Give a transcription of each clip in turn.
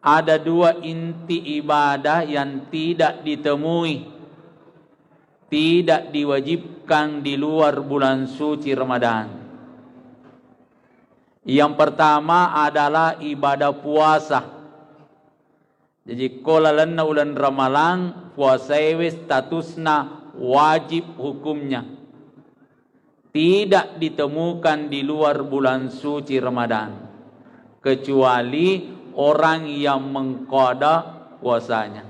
ada dua inti ibadah yang tidak ditemui, tidak diwajibkan di luar bulan suci Ramadan. Yang pertama adalah ibadah puasa. Jadi kolalanna ulan Ramalan puasa statusna wajib hukumnya. Tidak ditemukan di luar bulan suci Ramadan kecuali orang yang mengqada puasanya.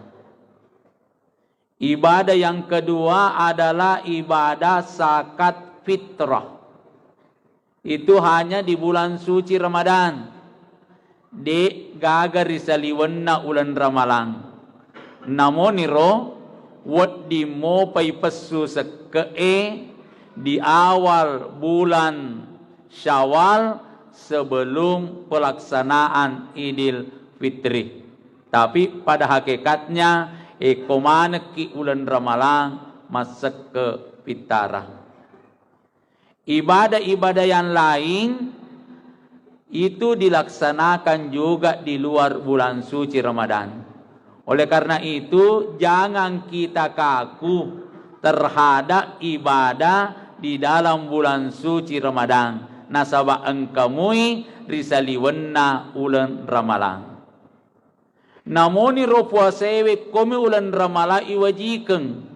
Ibadah yang kedua adalah ibadah zakat fitrah. Itu hanya di bulan suci Ramadan. De gaga risaliwanna ulan Ramalang. Namoniro wat di mo pay pesu sekee di awal bulan Syawal sebelum pelaksanaan Idul Fitri. Tapi pada hakikatnya ekomaneki ulan Ramalang masuk ke Fitara. Ibadah-ibadah yang lain itu dilaksanakan juga di luar bulan suci Ramadan. Oleh karena itu jangan kita kaku terhadap ibadah di dalam bulan suci Ramadan. Nasaba engkamui risaliwanna ulan Ramalan. Namoni ro puasewe komi ulan Ramala iwajikeng.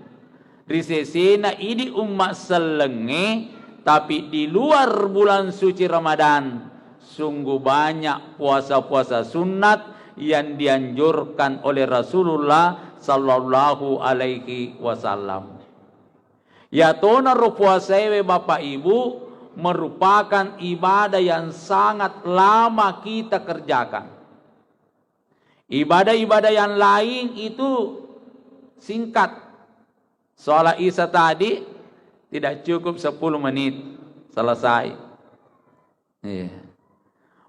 Risesena idi ummat selenge. Tapi di luar bulan suci Ramadan sungguh banyak puasa-puasa sunat yang dianjurkan oleh Rasulullah sallallahu alaihi wasallam. Ya tona ro puasa Bapak Ibu merupakan ibadah yang sangat lama kita kerjakan. Ibadah-ibadah yang lain itu singkat. Sholat Isya tadi tidak cukup 10 menit selesai.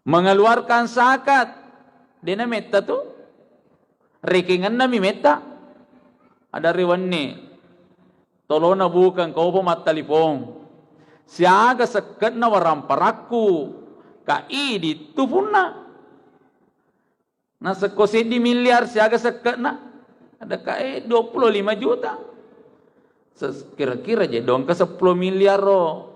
Mengeluarkan zakat dina metta tu rekingan nami metta ada riwanni tolona bukan kau pemat telepon siaga seket na waram paraku ka idi tu punna na sekosi di miliar siaga seket na ada ka 25 juta. Kira-kira aja dong ke 10 miliar ro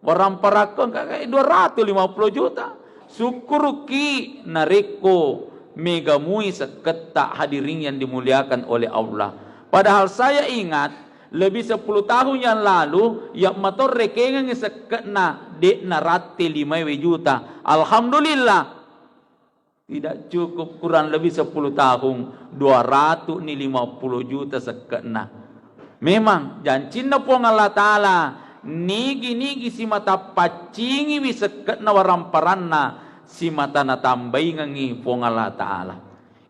waram parakon kayak 250 juta. Syukur ki nareko megamui seketa hadirin yang dimuliakan oleh Allah. Padahal saya ingat lebih 10 tahun yang lalu yang motor rekengan seketna dek narate 5 juta. Alhamdulillah tidak cukup kurang lebih 10 tahun 250 juta seketna. Memang jancinna pong Allah Ta'ala nigi si mata pacingi wiseket na waramparanna si mata na tambaingangi pong Allah Ta'ala.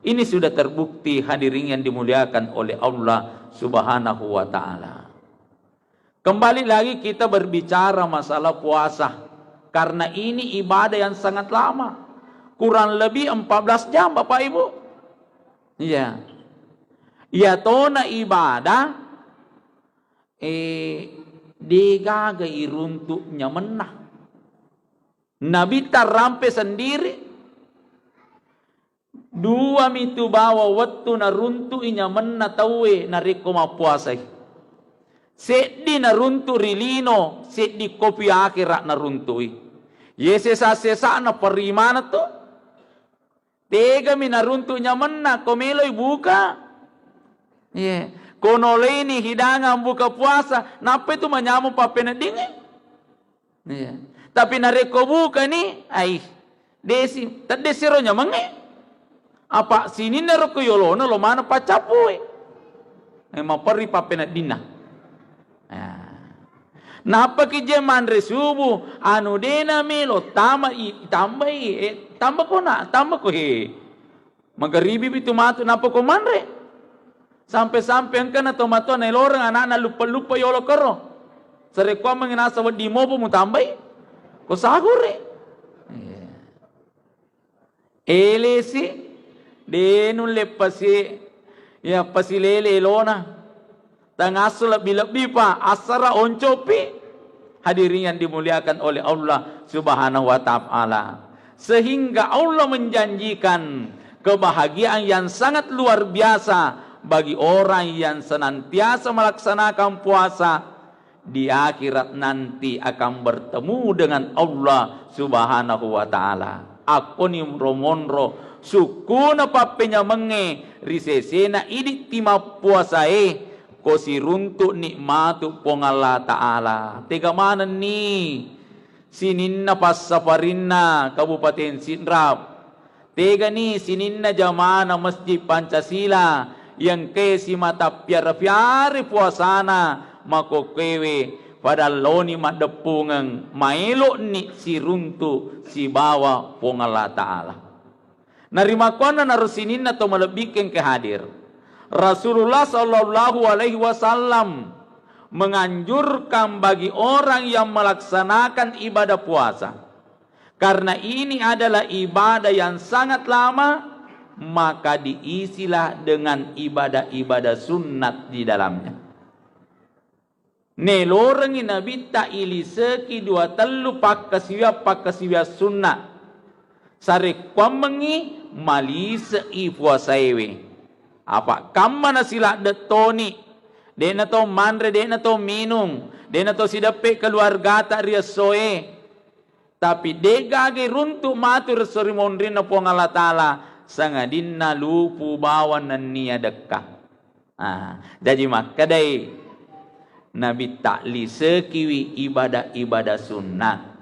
Ini sudah terbukti hadirin yang dimuliakan oleh Allah Subhanahu wa Ta'ala. Kembali lagi kita berbicara masalah puasa, karena ini ibadah yang sangat lama, kurang lebih 14 jam Bapak Ibu. Iya. Ya tona ibadah digaga iruntuknya menah. Nabi tarampe sendiri dua mitu bawa waktu na runtu inya menah tawe na riko mapuasai. Sedi na runtu rilino, sedi kopi akhirat na runtui. Yesesa na perimana to. Tega mina runtunya menah komeloy buka. Yeah. Konole ini hidangan buka puasa, napa itu menyamu papena dingin? Iya. Tapi nareko buka ni, ai desi, tadesironya menge. Apa sini nareko yolono lo mana pacapue? Emang peri papena dina. Napa kije mandre subuh anu dena melo tambah ko he. Magaribi itu matu napa ko mandre? Sampai-sampai engkau na tomato na ilorang anak-anak lupa-lupa yolo karo. Serekwa menginasa di mobo mo tambay. Ko sagure. Elesi denun lepasi ya pasilele ilona. Tangasul lebih pa asara oncopi. Hadirin yang dimuliakan oleh Allah Subhanahu wa Ta'ala. Sehingga Allah menjanjikan kebahagiaan yang sangat luar biasa bagi orang yang senantiasa melaksanakan puasa. Di akhirat nanti akan bertemu dengan Allah Subhanahu wa ta'ala. Aku ni romonro sukuna papenya menge risesena idit tima puasae ko siruntuk nikmatu pong Allah ta'ala. Tega mana ni sininna passaparinna Kabupaten Sidrap. Tega ni sininna jamana Masjid Pancasila yang ke si mata piara-piari puasana mako kewe pada loni madepungang maelo ni si runtu si bawa pong Allah ta'ala. Narima kuana narusinin atau melebihkan ke hadir. Rasulullah sallallahu alaihi wasallam menganjurkan bagi orang yang melaksanakan ibadah puasa. Karena ini adalah ibadah yang sangat lama, maka diisilah dengan ibadah-ibadah sunat di dalamnya. Nelorengi Nabi tak iliseki dua telu pakkasiwa sunnah. Sare kwamengi malise i puasaewe. Apa kamana sila detoni. Dena to manre dena to minum. Dena to sidape keluarga tak riasoe. Tapi degage runtuk matur sorimondrin na po Allah Ta'ala. Sangadinna lupu bawan nan niya dekah. Jadi makadai Nabi takli sekiwi ibadah-ibadah sunnah.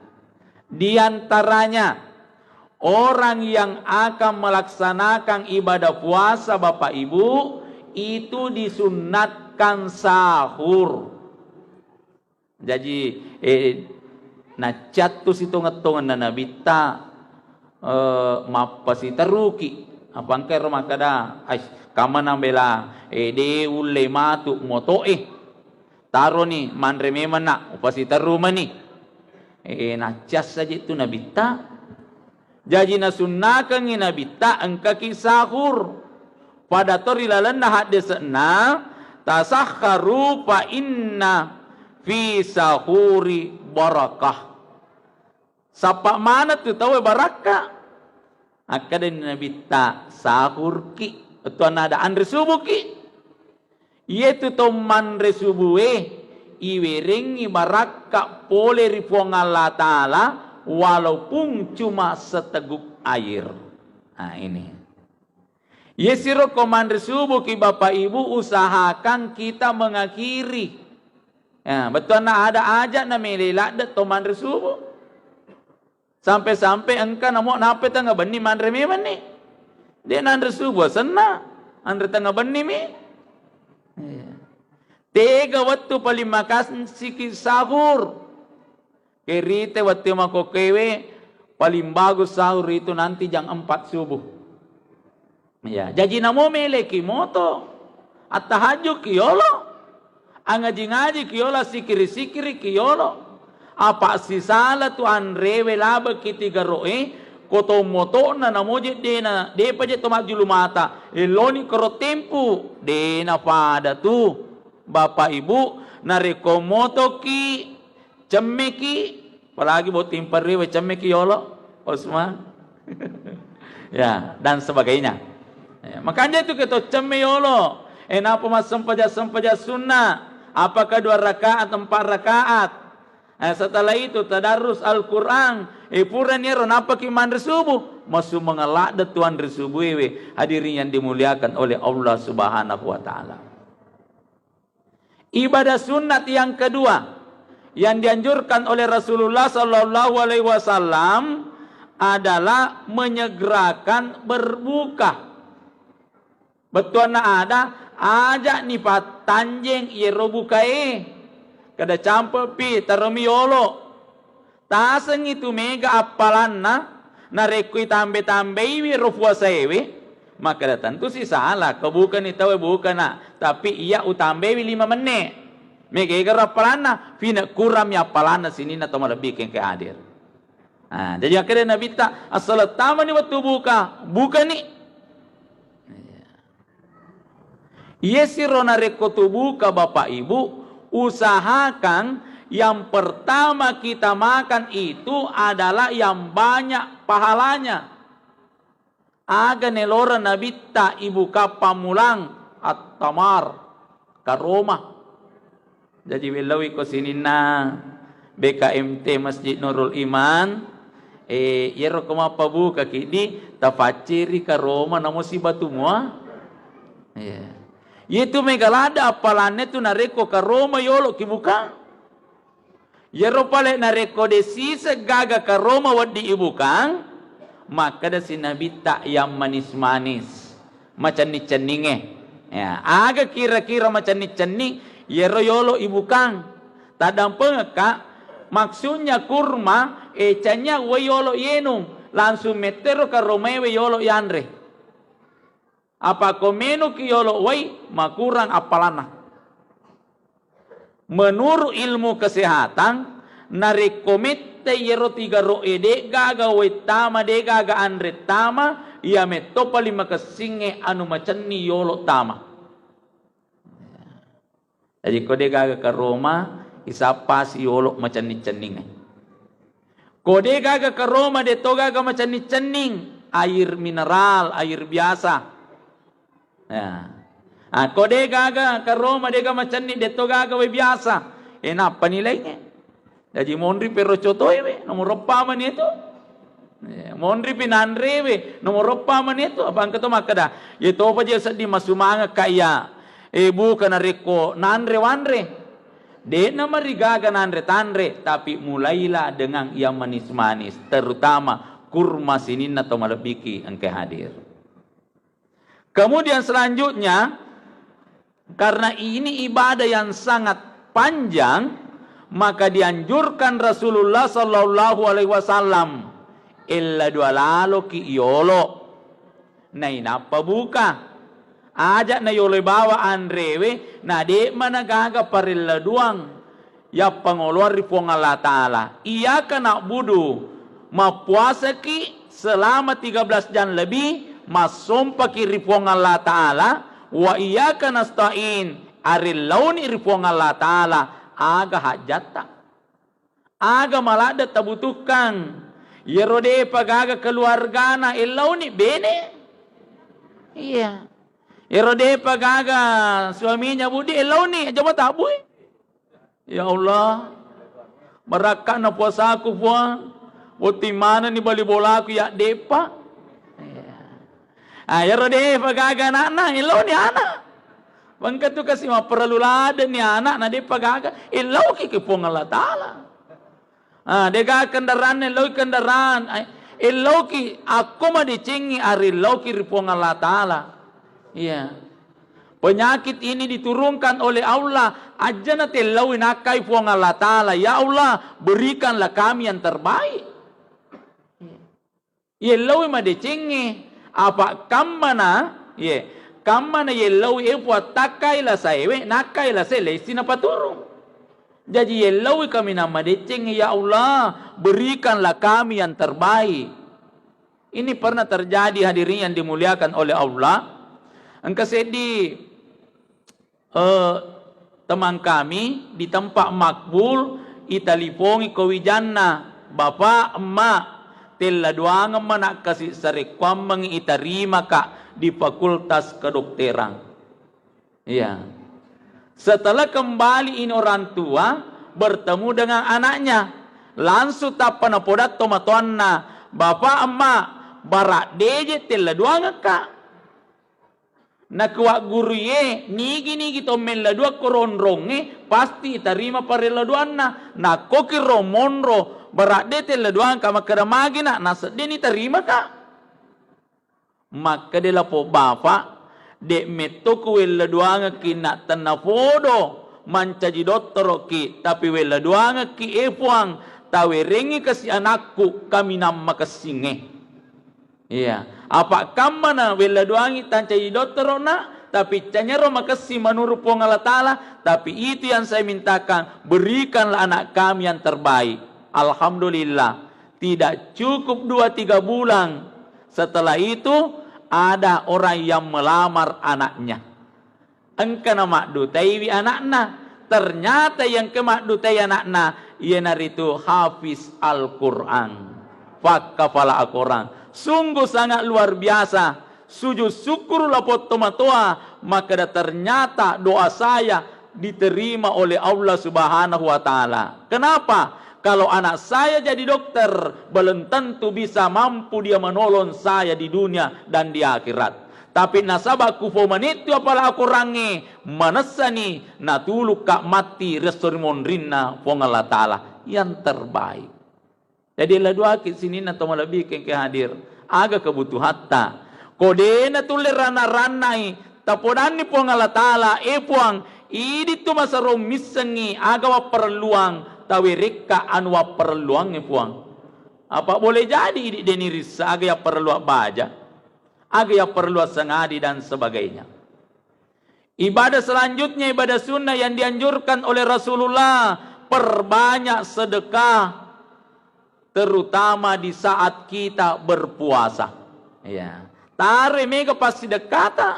Di antaranya orang yang akan melaksanakan ibadah puasa Bapak Ibu itu disunatkan sahur. Jadi nacatus itu ngetongan na Nabi tak mapasi teruki apangkai rumah kada kamana bela de ulle matu moto taro ni manre memang nak upasi teruma ni nacas saja itu Nabi tak. Jadi nasunnakan ni Nabi tak engkaki sahur pada tori lalana hadis na tasakharu fa inna fi sahuri barakah. Sapa mana tu tahu barakah? Akada Nabi tak sahur ki itu ada andre subuh ki. Yaitu to manre subuhe iweringi barakah pole ripuang Allah Ta'ala walaupun cuma seteguk air. Nah ini. Yesiro komandre subuh ki Bapak Ibu usahakan kita mengakhiri. Ya, betul nak ada aja na melelak de to mandre subuh. Sampai-sampai engkau namo nape tengah benih mandre memang ni. Dia nandre subuh senang. Andre tengah benih mi. Tega waktu paling makas sikit sahur. Kerite waktu mako kewe paling bagus sahur itu nanti jam 4 subuh. Ya, jadi namo meleki moto. At-tahajud kiyolo. Angaji-ngaji kiyolo sikiri-sikiri kiyolo. Apa si salah tu anrewe laba kitiga roe koto moto na namoje dena de paje tomat julu mata eloni kero tempu dena pada tu Bapak Ibu nareko moto ki cemeki apalagi buat timpar rewe cemeki yolo Osman ya dan sebagainya ya, makanya itu kita ceme yolo enapa mas sempaja sunnah apakah 2 rakaat 4 rakaat. Setelah itu tadarus Al-Quran puran ya apa ki mandre subuh masuk mengelak de tuan subuh hadirin yang dimuliakan oleh Allah Subhanahu wa ta'ala. Ibadah sunat yang kedua yang dianjurkan oleh Rasulullah sallallahu alaihi wasallam adalah menyegerakan berbuka. Betul na ada ajak ni pat tanjeng iro bukae. Kada campur pi taromi yolo. Taseng itu mega apalan na rekui tambe-tambe iwi rofuasa ewe. Maka tentu si salah. Kau bukan itu bukan na. Tapi ia utambe 5 menit. Mega ega apalan na. Fina kuram ya apalan na sini na to malebih ke hadir. Jadi akhirnya Nabi tak asal tama ni waktu buka. Buka ni. Yesi rona reko tu buka Bapak Ibu. Usahakan yang pertama kita makan itu adalah yang banyak pahalanya. aga nelora nabita ibu kapamulang at tamar karoma. Jadi welawi ko sinina BKMT Masjid Nurul Iman yero kumapabuka kidi tafaciri karoma namo si batu mua. Itu megalada apalane tu nareko karoma yolo kibuka. Yero pale nareko desi segaga karoma wadi ibukang. Maka da sinabita yang manis-manis macam ni ceninge. Ya, aga kira-kira macam ni cening yero yolo ibukang. Tadang pengeka maksudnya kurma ecanya we yolo yenung langsung metero karoma we yolo yanre. Apa komeno ki yolo wai makurang apalana. Menurut ilmu kesehatan narekomette yero tiga ro ede gaga wai tama de gaga andre tama ya metto pali makasinge anu macani yolo tama. Jadi kode gaga ke Roma isapa si yolo macani cening. Kode gaga ke Roma de to gaga macani cening air mineral air biasa. Ya. Kode gaga ke Roma dega macam ni deto gaga we biasa. Apa nilainya? Jadi mondri pero cotoy we nomor apa man itu? Mondri pinandre we nomor apa man itu? Abang keto makada. Itu apa je sedih masumanga kaya. Bukan reko nandre wanre. De nama rigaga nandre tandre tapi mulailah dengan yang manis-manis terutama kurma sinin atau malabiki engke hadir. Kemudian selanjutnya, karena ini ibadah yang sangat panjang, maka dianjurkan Rasulullah sallallahu alaihi wasallam illa dua lalo ki yolo. Nah inapa buka? Ajak na yolo bawa andrewe, na de mana gaga parilla duang. Ya pangoluan ripuang Allah Ta'ala. Iya kena budu, mapuasa ki selama 13 jam lebih, masompa ki ripuang Allah Ta'ala wa iyyaka nasta'in aril launi ripuang Allah Ta'ala aga hajata aga malada tabutukan yerode pagaga keluargana ilauni bene iya yerode pagaga suaminya budi ilauni coba tabui ya Allah baraka na puasa aku puan wati mana ni bali bola aku ya depa. Ayah rode pagaga anak ilau ni anak. Bangka tu kasih ma perlu lada ni anak na de pagaga ilau ki kepong Allah Ta'ala. Dega kendaraan ilau kendaraan ilau ki aku ma dicengi ari ilau ki ripong Allah Ta'ala. Iya. Penyakit ini diturunkan oleh Allah. Aja na telau inakai puang Allah Ta'ala. Ya Allah berikanlah kami yang terbaik. Ilau ma dicengi. Apa kamana kamana yellow buat takai la saewe nakai la sele sina paturung. Jadi yellow kami nama deceng ya Allah berikanlah kami yang terbaik. Ini pernah terjadi hadirin yang dimuliakan oleh Allah. Engkau sedih teman kami di tempat makbul italipongi kawijanna bapak emak tela doang mana kasih sarekwam mengitarima kak di fakultas kedokteran. Iya. Setelah kembali ini orang tua bertemu dengan anaknya, langsung tapan podat tomatuanna bapak emak barak deje tela doang kak. Na kuak guru ye nigi tomen la dua koronronge pasti tarima parela duanna na koki romonro berak de tel doang kama keramagi nak nasad de ni terima kak maka de lapo bapak de meto ku wela doang ki nak tanapodo mancaji doktor ki tapi wela doang ki epuang tawerengi kasi anakku kami nama kasinge iya apa kamana wela doang tancaji doktor nak tapi canyaro makasi menurut puang Allah Ta'ala tapi itu yang saya mintakan berikanlah anak kami yang terbaik. Alhamdulillah tidak cukup 2-3 bulan setelah itu ada orang yang melamar anaknya. Engkana makdutai wi anakna ternyata yang ke makdutai anakna ia naritu hafiz Al-Quran fakafala Al-Quran sungguh sangat luar biasa. Sujud syukurlah potomatoa, maka ternyata doa saya diterima oleh Allah Subhanahu wa taala. Kenapa? Kalau anak saya jadi dokter, belum tentu bisa mampu dia menolong saya di dunia dan di akhirat. Tapi nasabah kufo manitu apala aku rangi manasani natulu kak mati restorimon rinna pong Allah taala yang terbaik. Jadi lah doa kit sini na tomalabi ke hadir aga kebutuhan ta. Kode na tulir rana-ranai tapodani pong Allah taala puang idi tu masarom misangi aga perluang tawirika anwa perluang puang. Apa boleh jadi idi deniris aga ya perlu baja. Aga ya perlu sengadi dan sebagainya. Ibadah selanjutnya ibadah sunnah yang dianjurkan oleh Rasulullah, perbanyak sedekah terutama di saat kita berpuasa. Ya. Tare mega pas sedekah tak.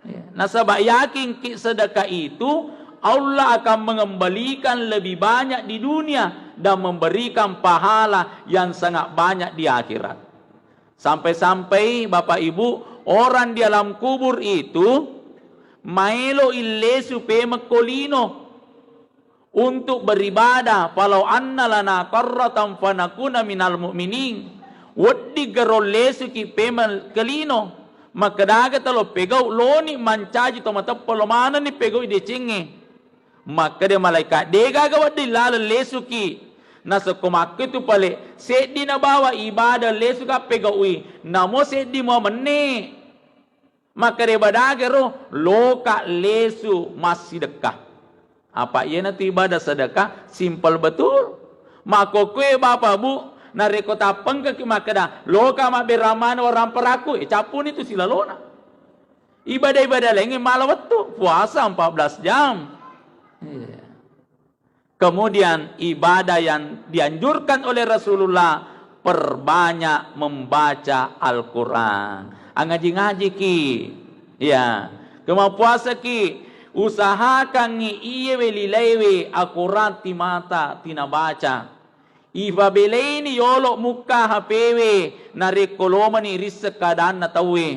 Ya. Nasabah yakin sedekah itu Allah akan mengembalikan lebih banyak di dunia dan memberikan pahala yang sangat banyak di akhirat. Sampai-sampai Bapak Ibu, orang di alam kubur itu maelo illesu pemekolino untuk beribadah. Falau anna lana qarratan fanakuna minal mu'minin. Waddi garollesu ki pemekolino. Maka daga talo pegau loni mancaji to matapalo mana ni pegau ide cinge. Maka de malaikat dega ga waddi lala lesu ki. Nasa kumak itu pale sedi na bawa ibadah lesu ka pegawi namo sedi mo menne maka de badagero loka lesu masih sedekah. Apa iya nanti ibadah sedekah simpel betul. Mako kue bapak bu nareko tapeng ke makada loka ma beraman orang peraku capun itu silalona. Ibadah-ibadah lain malah waktu puasa 14 jam. Yeah. Kemudian ibadah yang dianjurkan oleh Rasulullah, perbanyak membaca Al-Quran. Ngaji-ngaji ki, ya. Kema puasa ki, usahakan ngi iye welilewe Al-Quran ti mata tina baca. Iba beleini yolo muka hapewe narekolomani risa kadaan na tawe.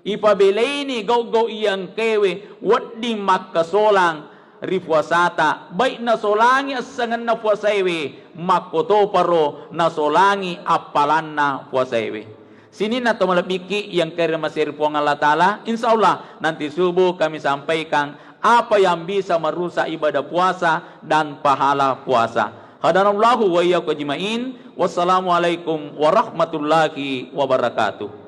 Iba beleini gau-gau iyang kewe waddi makkasolang ripuasata baik na solangi asangan na puasaiwe makoto paro na solangi apalan na puasaiwe. Sini na tumalabiki yang kaya masih ripuang Allah Ta'ala. Insya Allah nanti subuh kami sampaikan apa yang bisa merusak ibadah puasa dan pahala puasa. Hadanallahu wa iyyakum ajmain. Wassalamualaikum warahmatullahi wabarakatuh.